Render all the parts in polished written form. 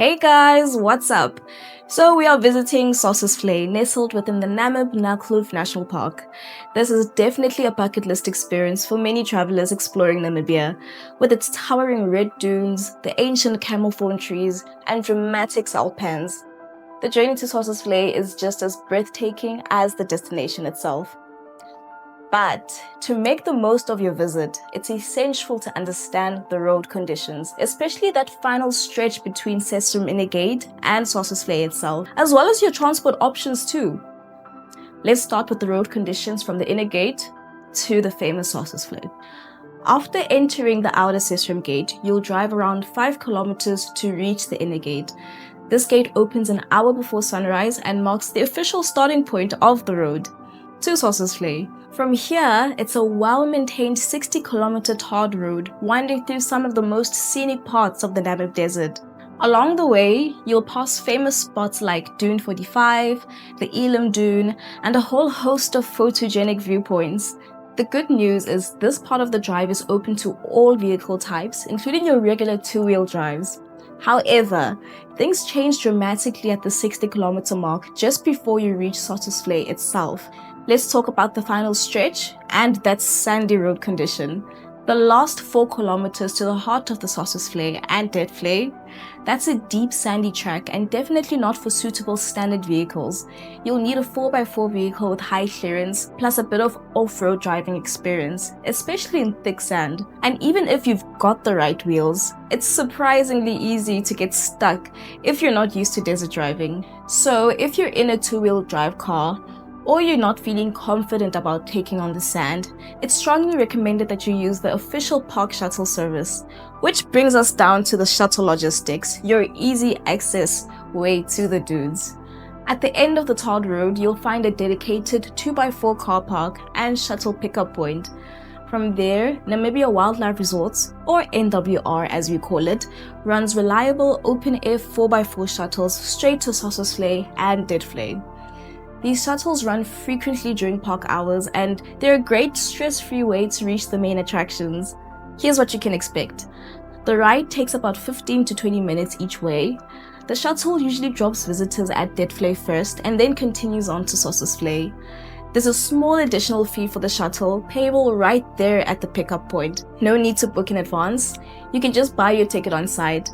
Hey guys, what's up? So we are visiting Sossusvlei, nestled within the Namib National Park. This is definitely a bucket list experience for many travelers exploring Namibia, with its towering red dunes, the ancient camelthorn trees, and dramatic salt pans. The journey to Sossusvlei is just as breathtaking as the destination itself. But to make the most of your visit, it's essential to understand the road conditions, especially that final stretch between Sesriem and Sossusvlei itself, as well as your transport options too. Let's start with the road conditions from the inner gate to the famous Sossusvlei. After entering the outer Sesriem gate, you'll drive around 5 kilometers to reach the inner gate. This gate opens an hour before sunrise and marks the official starting point of the road to Sossusvlei. From here, it's a well-maintained 60-kilometer tarred road winding through some of the most scenic parts of the Namib Desert. Along the way, you'll pass famous spots like Dune 45, the Elam Dune, and a whole host of photogenic viewpoints. The good news is this part of the drive is open to all vehicle types, including your regular two-wheel drives. However, things change dramatically at the 60-kilometer mark just before you reach Sossusvlei itself. Let's talk about the final stretch and that sandy road condition. The last 4 kilometers to the heart of the Sossusvlei and Deadvlei, that's a deep sandy track and definitely not for suitable standard vehicles. You'll need a 4x4 vehicle with high clearance, plus a bit of off-road driving experience, especially in thick sand. And even if you've got the right wheels, it's surprisingly easy to get stuck if you're not used to desert driving. So if you're in a two-wheel drive car, or you're not feeling confident about taking on the sand, it's strongly recommended that you use the official park shuttle service. Which brings us down to the shuttle logistics, your easy access way to the dunes. At the end of the tarred road, you'll find a dedicated 2x4 car park and shuttle pickup point. From there, Namibia Wildlife Resorts, or NWR as we call it, runs reliable open-air 4x4 shuttles straight to Sossusvlei and Deadvlei. These shuttles run frequently during park hours and they're a great stress-free way to reach the main attractions. Here's what you can expect. The ride takes about 15 to 20 minutes each way. The shuttle usually drops visitors at Deadvlei first and then continues on to Sossusvlei. There's a small additional fee for the shuttle, payable right there at the pickup point. No need to book in advance. You can just buy your ticket on site.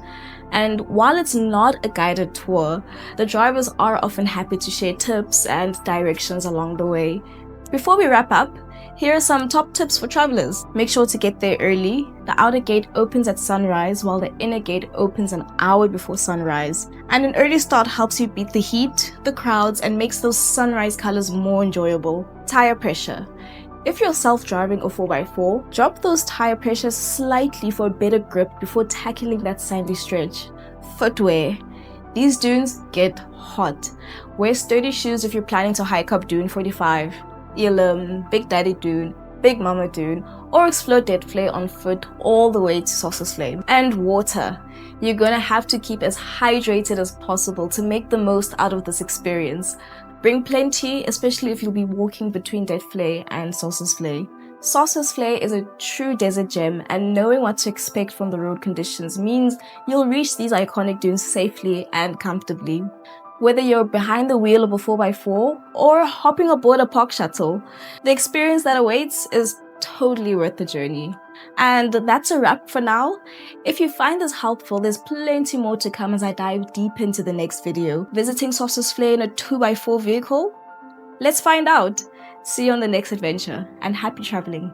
And while it's not a guided tour, the drivers are often happy to share tips and directions along the way. Before we wrap up, here are some top tips for travelers. Make sure to get there early. The outer gate opens at sunrise while the inner gate opens an hour before sunrise. And an early start helps you beat the heat, the crowds, and makes those sunrise colors more enjoyable. Tire pressure. If you're self-driving or 4x4, drop those tire pressures slightly for a better grip before tackling that sandy stretch. Footwear. These dunes get hot. Wear sturdy shoes if you're planning to hike up Dune 45, Elam, Big Daddy Dune, Big Mama Dune, or explore Deadvlei on foot all the way to Sossusvlei. And water. You're gonna have to keep as hydrated as possible to make the most out of this experience. Bring plenty, especially if you'll be walking between Deadvlei and Sossusvlei. Sossusvlei is a true desert gem, and knowing what to expect from the road conditions means you'll reach these iconic dunes safely and comfortably. Whether you're behind the wheel of a 4x4 or hopping aboard a park shuttle, the experience that awaits is totally worth the journey. And that's a wrap for now. If you find this helpful, there's plenty more to come as I dive deep into the next video. Visiting Sossusvlei in a 2x4 vehicle? Let's find out. See you on the next adventure, and happy traveling.